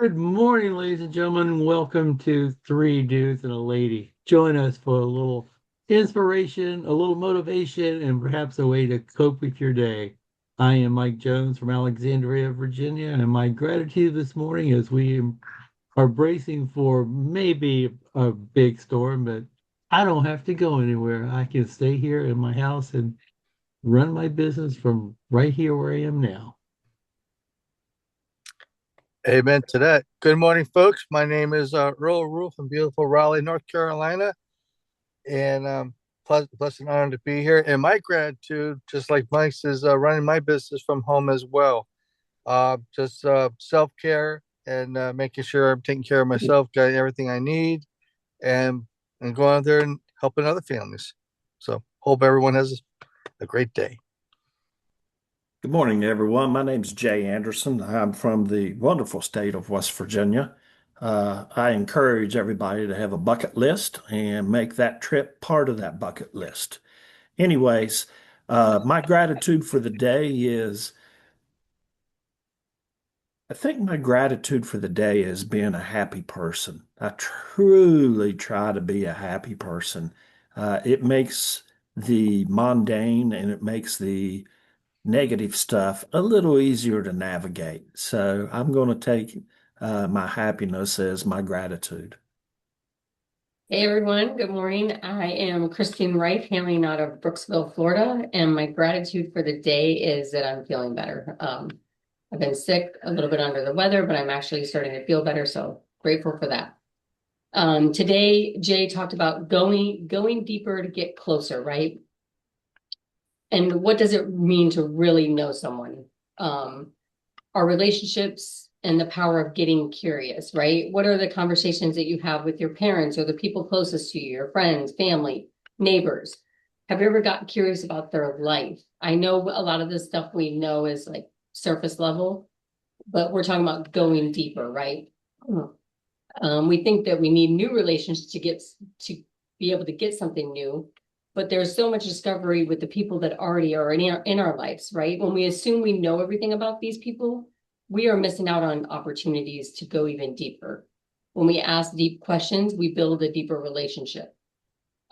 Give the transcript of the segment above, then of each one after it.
Good morning, ladies and gentlemen. Welcome to Three Dudes and a Lady. Join us for a little inspiration, a little motivation, and perhaps a way to cope with your day. I am Mike Jones from Alexandria, Virginia, and my gratitude this morning is we are bracing for maybe a big storm, but I don't have to go anywhere. I can stay here in my house and run my business from right here where I am now. Amen to that. Good morning, folks. My name is Earl Rule from beautiful Raleigh, North Carolina, and blessed and honored to be here. And my gratitude, just like Mike's, is running my business from home as well. Just self care and making sure I'm taking care of myself, got everything I need, and going out there and helping other families. So hope everyone has a great day. Good morning, everyone. My name is Jay Anderson. I'm from the wonderful state of West Virginia. I encourage everybody to have a bucket list and make that trip part of that bucket list. Anyways, my gratitude for the day is I think my gratitude for the day is being a happy person. I truly try to be a happy person. It makes the mundane and it makes the negative stuff a little easier to navigate. So I'm going to take my happiness as my gratitude. Hey everyone, good morning. I am Christine Wright, hailing out of Brooksville, Florida, and my gratitude for the day is that I'm feeling better. I've been sick, a little bit under the weather, but I'm actually starting to feel better, so grateful for that. Today, Jay talked about going deeper to get closer, right? And what does it mean to really know someone? Our relationships and the power of getting curious, right? What are the conversations that you have with your parents or the people closest to you, your friends, family, neighbors? Have you ever gotten curious about their life? I know a lot of this stuff we know is like surface level, but we're talking about going deeper, right? We think that we need new relationships to be able to get something new, but there's so much discovery with the people that already are in our lives, right? When we assume we know everything about these people, we are missing out on opportunities to go even deeper. When we ask deep questions, we build a deeper relationship.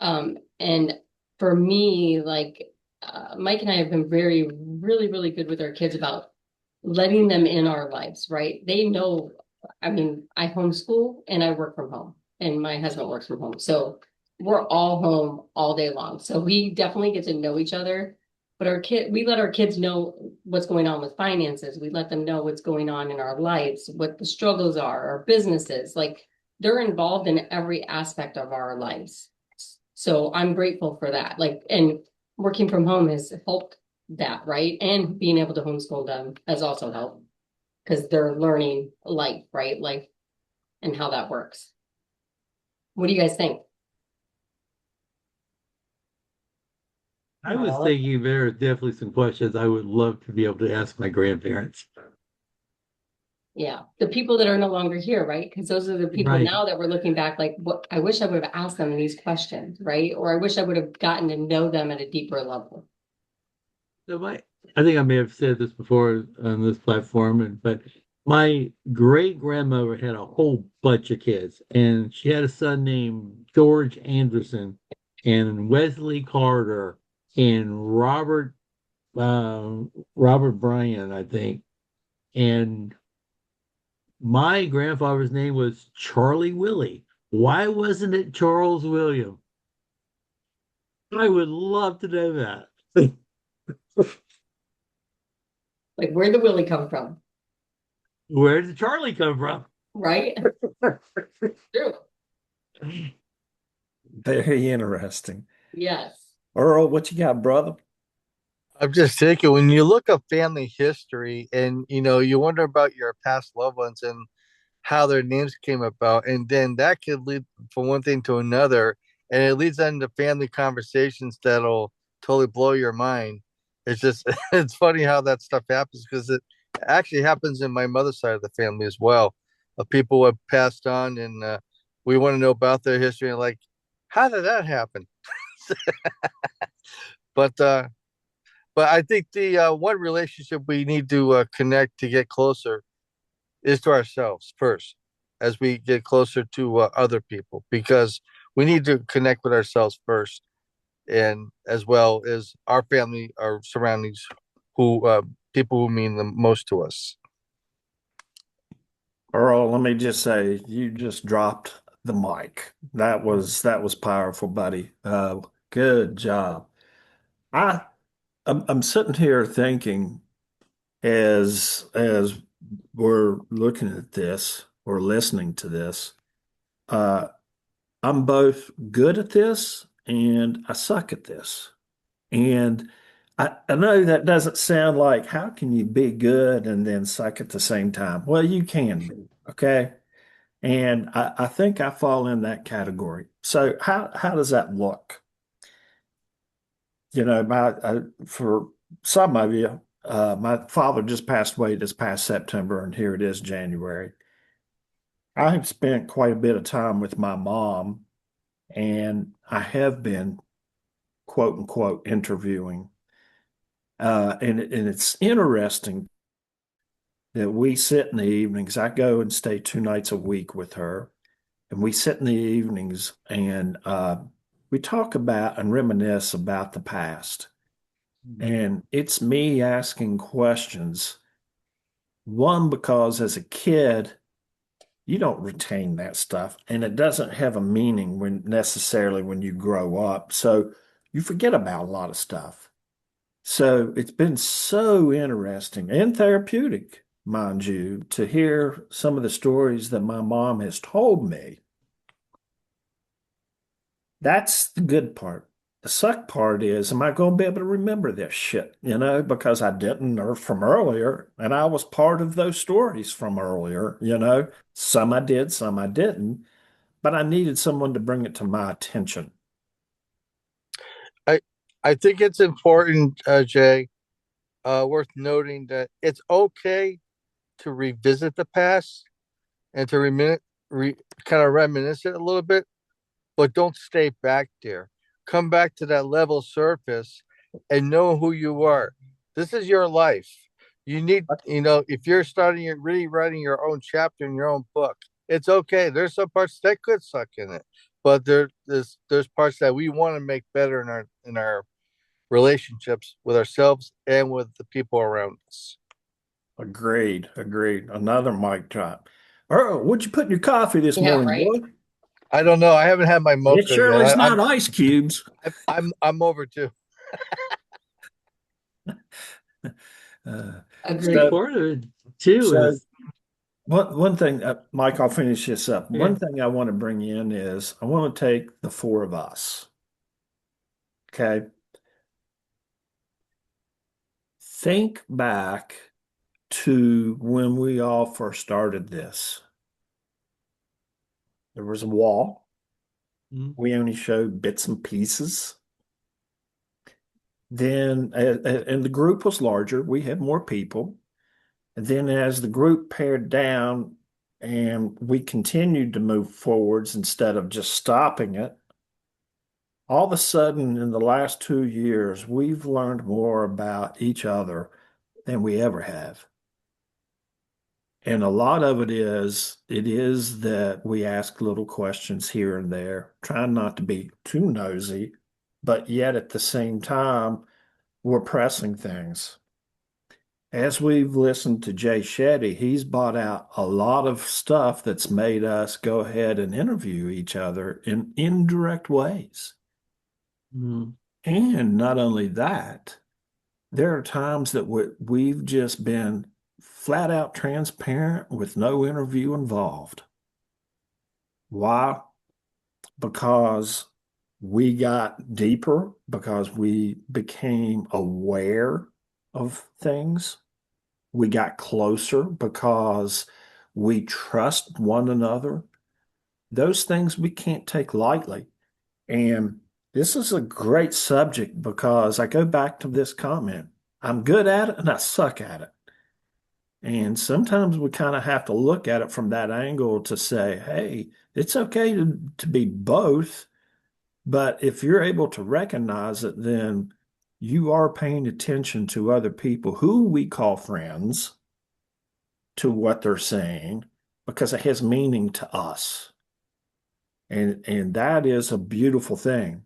And for me, Mike and I have been really good with our kids about letting them in our lives, right? They know, I mean, I homeschool and I work from home, and my husband works from home. So we're all home all day long. So we definitely get to know each other. But we let our kids know what's going on with finances. We let them know what's going on in our lives, what the struggles are, our businesses. Like they're involved in every aspect of our lives. So I'm grateful for that. Like, and working from home has helped that, right? And being able to homeschool them has also helped because they're learning life, right? Life and how that works. What do you guys think? I was thinking there are definitely some questions I would love to be able to ask my grandparents. Yeah, the people that are no longer here, right? Because those are the people Right. now that we're looking back, like, what I wish I would have asked them these questions, right? Or I wish I would have gotten to know them at a deeper level. So I think I may have said this before on this platform, but my great grandmother had a whole bunch of kids, and she had a son named George Anderson, and Wesley Carter, and Robert Bryan, I think, and my grandfather's name was Charlie Willie. Why wasn't it Charles William? I would love to know that. Like, where'd the Willie come from, Where did Charlie come from? right? True. Very interesting. Yes. Earl, what you got, brother? I'm just thinking when you look up family history and you wonder about your past loved ones and how their names came about, and then that could lead from one thing to another, and it leads into family conversations that'll totally blow your mind. It's just it's funny how that stuff happens because it actually happens in my mother's side of the family as well. Of people who have passed on, and we want to know about their history and like, how did that happen? But I think the one relationship we need to connect to get closer is to ourselves first as we get closer to other people, because we need to connect with ourselves first, and as well as our family, our surroundings, who people who mean the most to us. Earl, let me just say, you just dropped the mic. That was powerful, buddy. Good job. I I'm sitting here thinking as we're looking at this or listening to this, uh, I'm both good at this and I suck at this. And I know that doesn't sound like how can you be good and then suck at the same time? Well, you can be, okay? And I think I fall in that category. So how does that look? You know, for some of you, my father just passed away this past September, and here it is January. I have spent quite a bit of time with my mom, and I have been quote unquote interviewing. And it's interesting that we sit in the evenings. I go and stay 2 nights a week with her, and we sit in the evenings and we talk about and reminisce about the past. And it's me asking questions. One, because as a kid, you don't retain that stuff, and it doesn't have a meaning when necessarily when you grow up. So you forget about a lot of stuff. So it's been so interesting and therapeutic, mind you, to hear some of the stories that my mom has told me. That's the good part. The suck part is, am I going to be able to remember this shit? Because I didn't or from earlier, and I was part of those stories from earlier. Some I did, some I didn't, but I needed someone to bring it to my attention. I I think it's important, Jay, worth noting that it's okay to revisit the past and to kind of reminisce it a little bit, but don't stay back there. Come back to that level surface and know who you are. This is your life. You need, if you're starting your really writing your own chapter in your own book, it's okay. There's some parts that could suck in it, but there's parts that we want to make better in our relationships with ourselves and with the people around us. Agreed, agreed. Another mic drop. Earl, what'd you put in your coffee this Yeah, morning, right. boy? I don't know. I haven't had my It mocha yet. surely's not ice cubes. I'm over too. Agreed. So, Part of it too so is one thing, Mike, I'll finish this up. yeah. One thing I want to bring in is I want to take the four of us. Okay. Think back to when we all first started this. There was a wall. Mhm. We only showed bits and pieces. Then, and the group was larger. We had more people. And then, as the group pared down and we continued to move forwards instead of just stopping it, all of a sudden, in the last 2 years, we've learned more about each other than we ever have. And a lot of it is that we ask little questions here and there, trying not to be too nosy, but yet at the same time, we're pressing things. As we've listened to Jay Shetty, he's brought out a lot of stuff that's made us go ahead and interview each other in indirect ways. Mhm. And not only that, there are times that we've just been flat out transparent with no interview involved. Why? Because we got deeper, because we became aware of things. We got closer because we trust one another. Those things we can't take lightly. And this is a great subject because I go back to this comment. I'm good at it and I suck at it. And sometimes we kind of have to look at it from that angle to say, hey, it's okay to be both. But if you're able to recognize it, then you are paying attention to other people who we call friends to what they're saying because it has meaning to us. And that is a beautiful thing.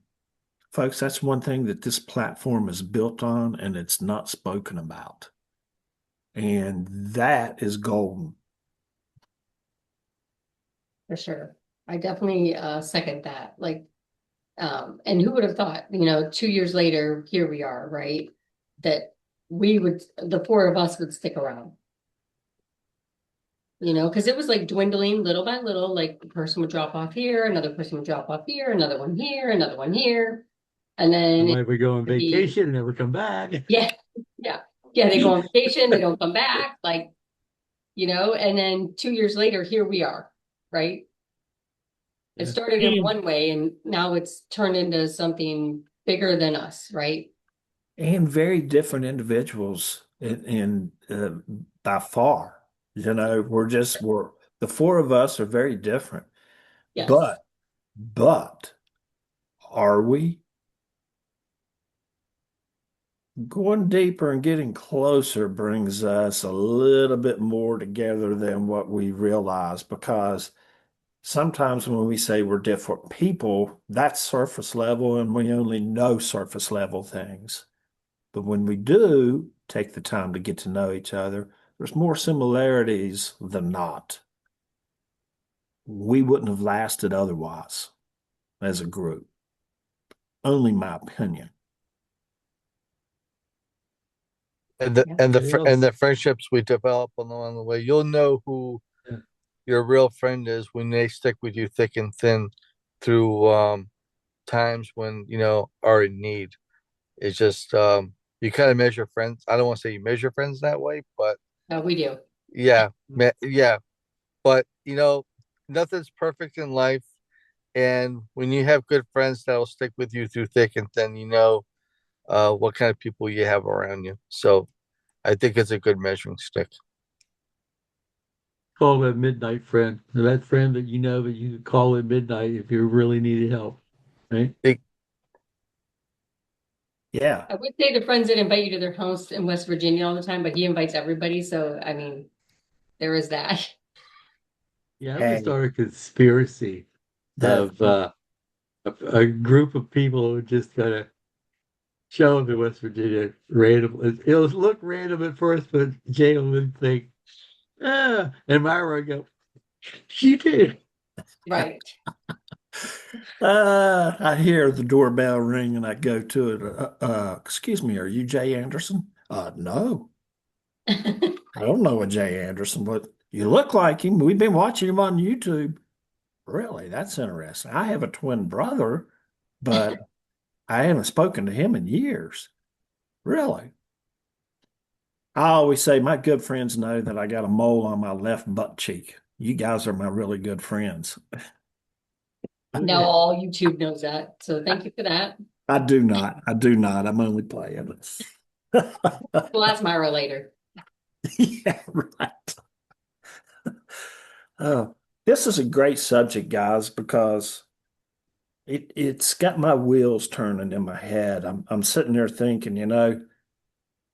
Folks, that's one thing that this platform is built on and it's not spoken about. And that is golden. For sure. I definitely second that. Like, and who would have thought, 2 years later, here we are, right? That the four of us would stick around. Because it was like dwindling little by little, like the person would drop off here, another person would drop off here, another one here, another one here. And then Somebody would go on vacation and never come back. yeah, yeah. Yeah, they go on vacation, they don't come back, like, and then 2 years later, here we are, right? It started in one way and now it's turned into something bigger than us, right? And very different individuals by far. We're the four of us are very different. Yes. But are we? Going deeper and getting closer brings us a little bit more together than what we realize, because sometimes when we say we're different people, that's surface level and we only know surface level things. But when we do take the time to get to know each other, there's more similarities than not. We wouldn't have lasted otherwise as a group. Only my opinion. And the friendships we develop along the way, you'll know who your real friend is when they stick with you thick and thin through times when are in need. It's just you kind of measure friends. I don't want to say you measure friends that way, but we do. Yeah, yeah. But nothing's perfect in life, and when you have good friends that'll stick with you through thick and thin, what kind of people you have around you. So I think it's a good measuring stick. Call a midnight friend. That friend that that you could call at midnight if you really needed help, right? Yeah. I would say the friends that invite you to their house in West Virginia all the time, but he invites everybody. So, I mean, there is that. Yeah, I would start a conspiracy of a group of people who just kind of show up in West Virginia randomly. It'll look random at first, but Jay would think, and Myra would go, she did. Right. I hear the doorbell ring and I go to it. Excuse me, are you Jay Anderson? No. I don't know a Jay Anderson, but you look like him. We've been watching him on YouTube. Really? That's interesting. I have a twin brother, but I haven't spoken to him in years. Really? I always say my good friends know that I got a mole on my left butt cheek. You guys are my really good friends. Now all YouTube knows that. So thank you for that. I do not. I do not. I'm only playing. We'll ask Myra later. Yeah, right. This is a great subject, guys, because it's got my wheels turning in my head. I'm sitting there thinking,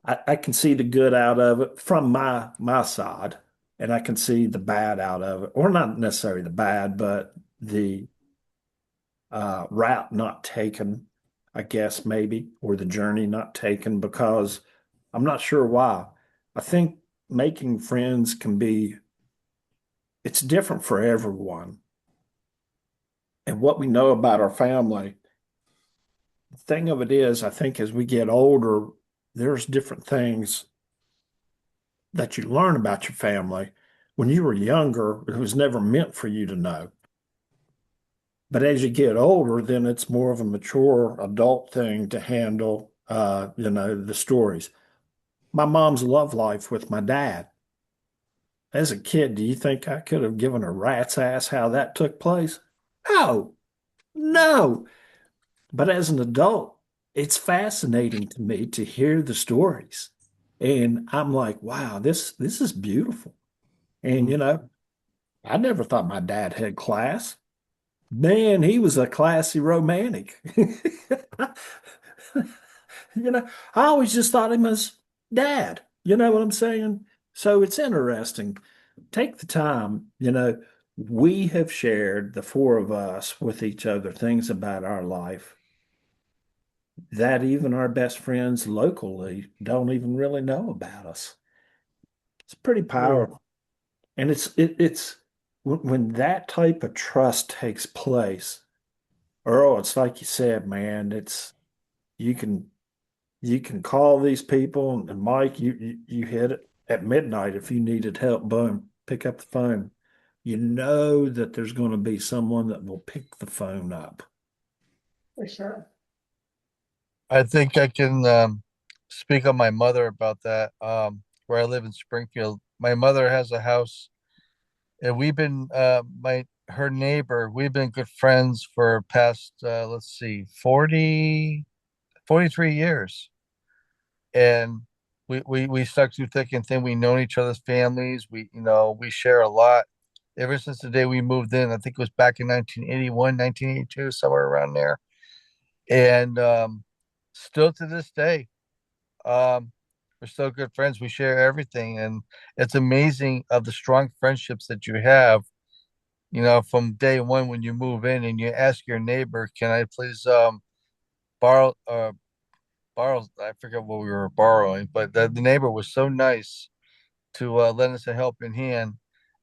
I can see the good out of it from my side, and I can see the bad out of it, or not necessarily the bad, but the route not taken, I guess maybe, or the journey not taken, because I'm not sure why. I think making friends it's different for everyone. And what we know about our family, the thing of it is, I think as we get older, there's different things that you learn about your family. When you were younger, it was never meant for you to know. But as you get older, then it's more of a mature adult thing to handle, the stories. My mom's love life with my dad. As a kid, do you think I could have given a rat's ass how that took place? No, no. But as an adult, it's fascinating to me to hear the stories. And I'm like, wow, this is beautiful. And I never thought my dad had class. Man, he was a classy romantic. I always just thought him as dad. You know what I'm saying? So it's interesting. Take the time, we have shared, the four of us, with each other things about our life that even our best friends locally don't even really know about us. It's pretty powerful. And it's when that type of trust takes place, Earl, it's like you said, man, it's you can you can call these people, and Mike, you hit it at midnight if you needed help, boom, pick up the phone. You know that there's going to be someone that will pick the phone up. For sure. I think I can speak on my mother about that. Where I live in Springfield, my mother has a house, and we've been my her neighbor. We've been good friends for past let's see, 43 years, and we stuck through thick and thin. We known each other's families. We share a lot. Ever since the day we moved in, I think it was back in 1981, 1982, somewhere around there, and still to this day. Um, we're still good friends. We share everything, and it's amazing of the strong friendships that you have. From day one when you move in and you ask your neighbor, "Can I please borrow borrow?" I forget what we were borrowing, but the neighbor was so nice to lend us a helping hand,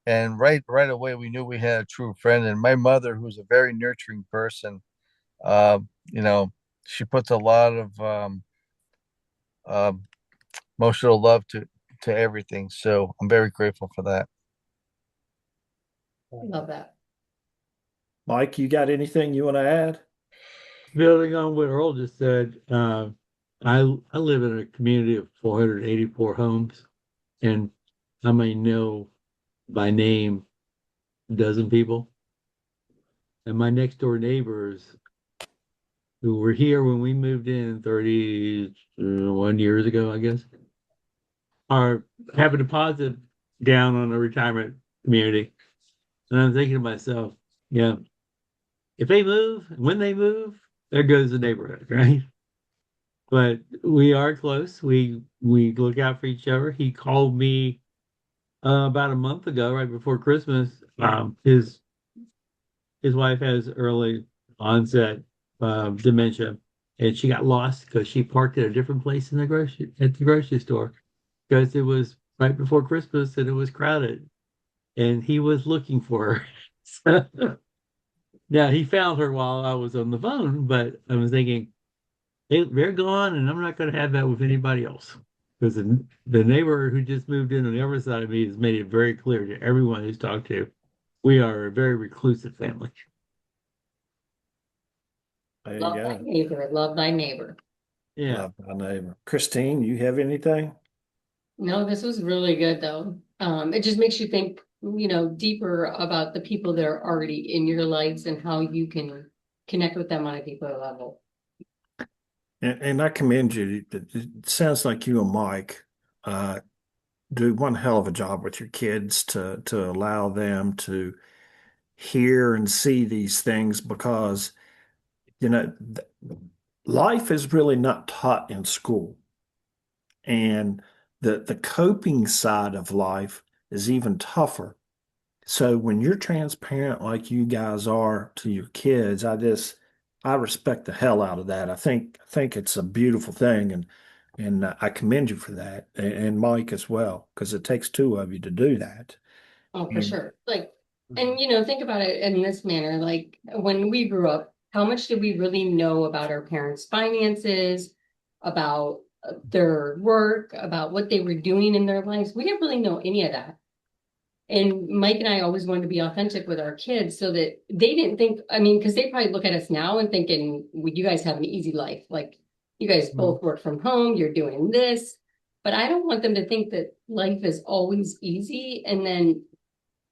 and right away we knew we had a true friend. And my mother, who's a very nurturing person, uh, you know, she puts a lot of um, emotional love to everything. So I'm very grateful for that. I love that. Mike, you got anything you want to add? Building on what Earl just said, I live in a community of 484 homes, and I may know by name a dozen people. And my next door neighbors who were here when we moved in 31 years ago, I guess, are have a deposit down on a retirement community. And I'm thinking to myself, yeah, if they move, when they move, there goes the neighborhood, right? But we are close. We look out for each other. He called me about a month ago, right before Christmas. His wife has early onset dementia, and she got lost because she parked at a different place in the grocery store because it was right before Christmas and it was crowded, and he was looking for her. So, now he found her while I was on the phone, but I was thinking they're gone, and I'm not going to have that with anybody else because the neighbor who just moved in on the other side of me has made it very clear to everyone who's talked to, we are a very reclusive family. There you Love thy go. neighbor. Love thy neighbor. Yeah. Love my neighbor. Christine, you have anything? No, this was really good though. It just makes you think, deeper about the people that are already in your lives and how you can connect with them on a deeper level. And I commend you. It sounds like you and Mike uh, do one hell of a job with your kids to allow them to hear and see these things because, you know, th- life is really not taught in school. And the coping side of life is even tougher. So when you're transparent like you guys are to your kids, I respect the hell out of that. I think it's a beautiful thing, and I commend you for that, and Mike as well, because it takes two of you to do that. Oh, for And sure. And think about it in this manner, like when we grew up, how much did we really know about our parents' finances, about their work, about what they were doing in their lives? We didn't really know any of that. And Mike and I always wanted to be authentic with our kids so that they didn't think, I mean, because they probably look at us now and thinking, well, you guys have an easy life. Like you guys both work from home, you're doing this. But I don't want them to think that life is always easy. And then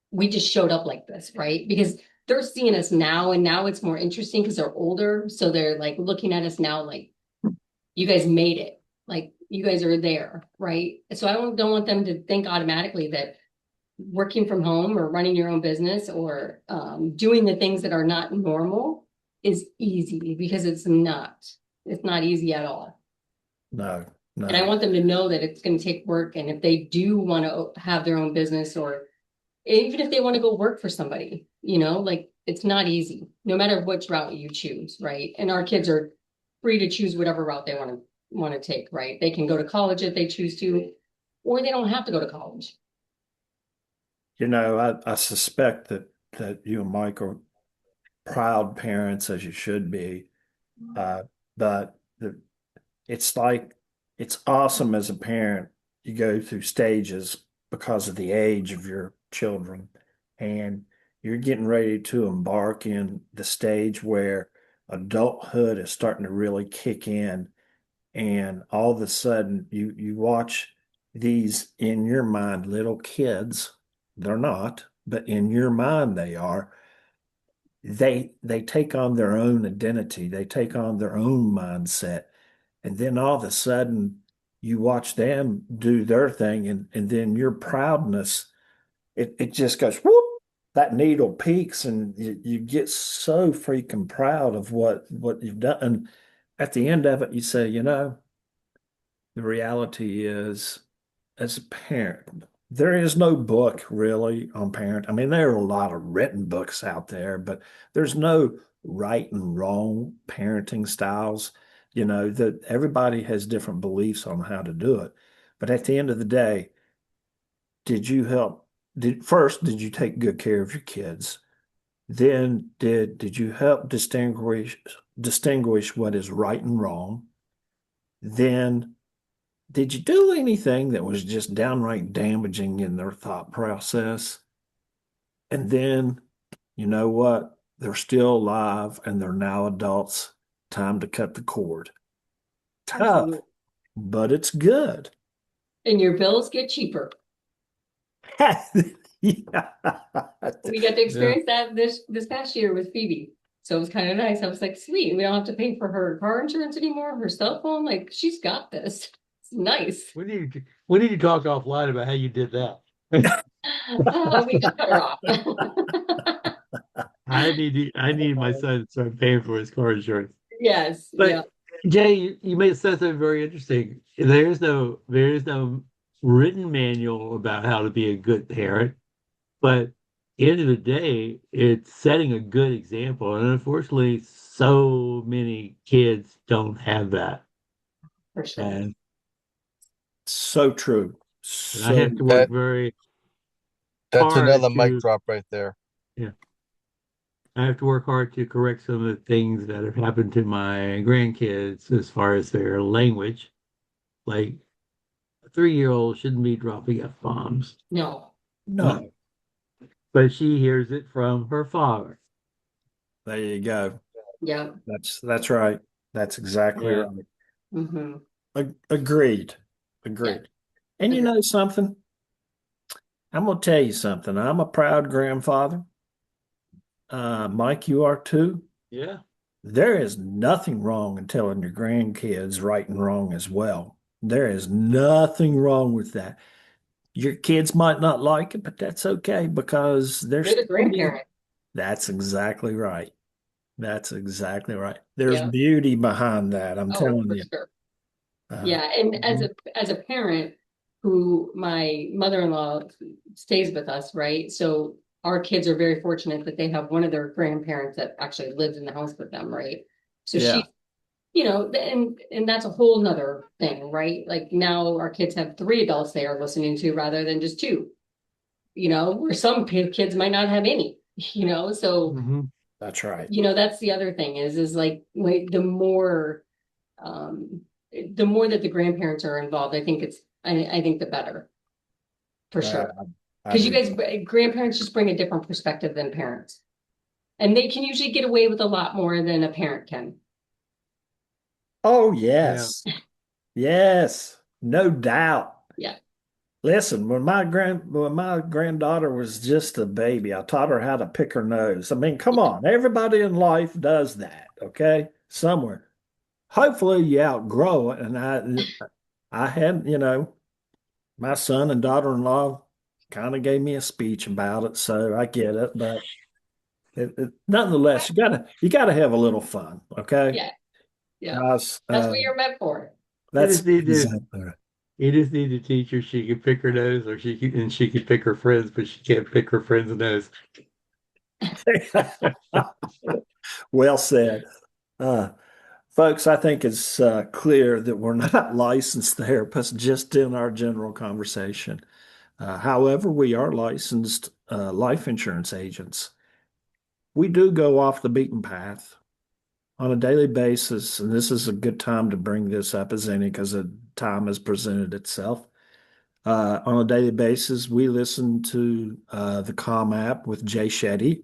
we just showed up like this, right? Because they're seeing us now and now it's more interesting because they're older. So they're like looking at us now like, you guys made it. Like you guys are there, right? So I don't want them to think automatically that working from home or running your own business or doing the things that are not normal is easy because it's not. It's not easy at all. no, And I No. want them to know that it's going to take work. And if they do want to have their own business, or even if they want to go work for somebody, like it's not easy, no matter which route you choose, right? And our kids are free to choose whatever route they want to take, right? They can go to college if they choose to, or they don't have to go to college. I suspect that you and Mike are proud parents as you should be. Uh, but it's like it's awesome as a parent. You go through stages because of the age of your children, and you're getting ready to embark in the stage where adulthood is starting to really kick in, and all of a sudden you watch these in your mind little kids. They're not, but in your mind they are. They take on their own identity, they take on their own mindset, and then all of a sudden you watch them do their thing, and then your proudness, it just goes whoop, that needle peaks, and you get so freaking proud of what you've done. And at the end of it, you say, the reality is, as a parent, there is no book really on parent. I mean, there are a lot of written books out there, but there's no right and wrong parenting styles. That everybody has different beliefs on how to do it. But at the end of the day, did you help? Did you take good care of your kids? Then did you help distinguish what is right and wrong? Then did you do anything that was just downright damaging in their thought process? And then, you know what? They're still alive and they're now adults. Time to cut the cord. Tough, Absolutely. but it's good. And your bills get cheaper. Yeah. We got to Yeah. experience that this past year with Phoebe. So it was kind of nice. I was like, sweet, we don't have to pay for her car insurance anymore, her cell phone. Like, she's got this. It's nice. We need to talk offline about how you did that. We just cut her off. I need my son to start paying for his car insurance. Yes, yeah. But Jay, you may have said something very interesting. There is no written manual about how to be a good parent, but at the end of the day, it's setting a good example. And unfortunately, so many kids don't have that. For sure. And, So true. and I So have to work That very that's hard another mic to, drop right there. yeah, I have to work hard to correct some of the things that have happened to my grandkids as far as their language. Like a 3-year-old shouldn't be dropping F-bombs, No. no, but she hears it from her father. there you go. Yeah. That's right. That's exactly Yeah. right. Mm-hmm. Agreed. Yeah. Agreed. And you Agreed. know something? I'm gonna tell you something. I'm a proud grandfather. Mike, you are too. Yeah. There is nothing wrong in telling your grandkids right and wrong as well. There is nothing wrong with that. Your kids might not like it, but that's okay because they're You're the still you. grandparent. That's exactly right. That's exactly right. There's Yeah. beauty behind that. I'm Oh, telling for you. sure. Uh, Yeah. And as Mhm. a parent who my mother-in-law stays with us, right? So our kids are very fortunate that they have one of their grandparents that actually lives in the house with them, right? So yeah. she, and that's a whole nother thing, right? Like now our kids have three adults they are listening to rather than just two, where some kids might not have any, so Mhm. That's right. that's the other thing is like um the more that the grandparents are involved, I think the better, for Uh, sure. I Because you do. guys, grandparents just bring a different perspective than parents. And they can usually get away with a lot more than a parent can. Oh, Yeah. yes. Yes. No doubt. Yeah. Listen, when my granddaughter was just a baby, I taught her how to pick her nose. I mean, come on, everybody in life does that, okay? Somewhere. Hopefully you outgrow it. And I had, my son and daughter-in-law kind of gave me a speech about it, so I get it. But nonetheless, you gotta have a little fun, okay? Yeah. Yeah. Guys, That's what you're meant for. You That's just need to exactly you just need to teach her she can pick her nose, or she can pick her friends, but she can't pick her friend's nose. right. Well said. Uh, Folks, I think it's clear that we're not licensed therapists just in our general conversation. However, we are licensed life insurance agents. We do go off the beaten path on a daily basis, and this is a good time to bring this up as any because the time has presented itself. On a daily basis, we listen to the Calm app with Jay Shetty,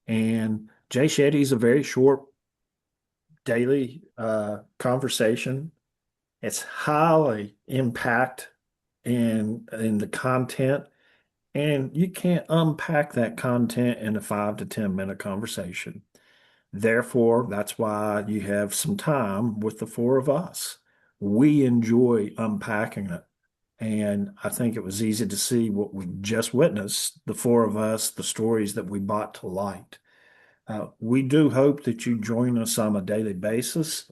and Jay Shetty is a very short daily conversation. It's highly impact in the content, and you can't unpack that content in a 5 to 10 minute conversation. Therefore, that's why you have some time with the four of us. We enjoy unpacking it. And I think it was easy to see what we just witnessed, the four of us, the stories that we brought to light. We do hope that you join us on a daily basis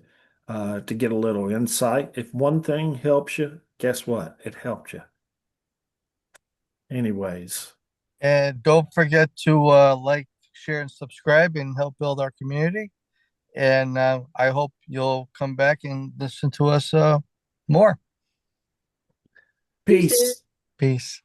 to get a little insight. If one thing helps you, guess what? It helped you. Anyways, And don't forget to like, share, and subscribe and help build our community. And I hope you'll come back and listen to us more. Peace. peace. Peace.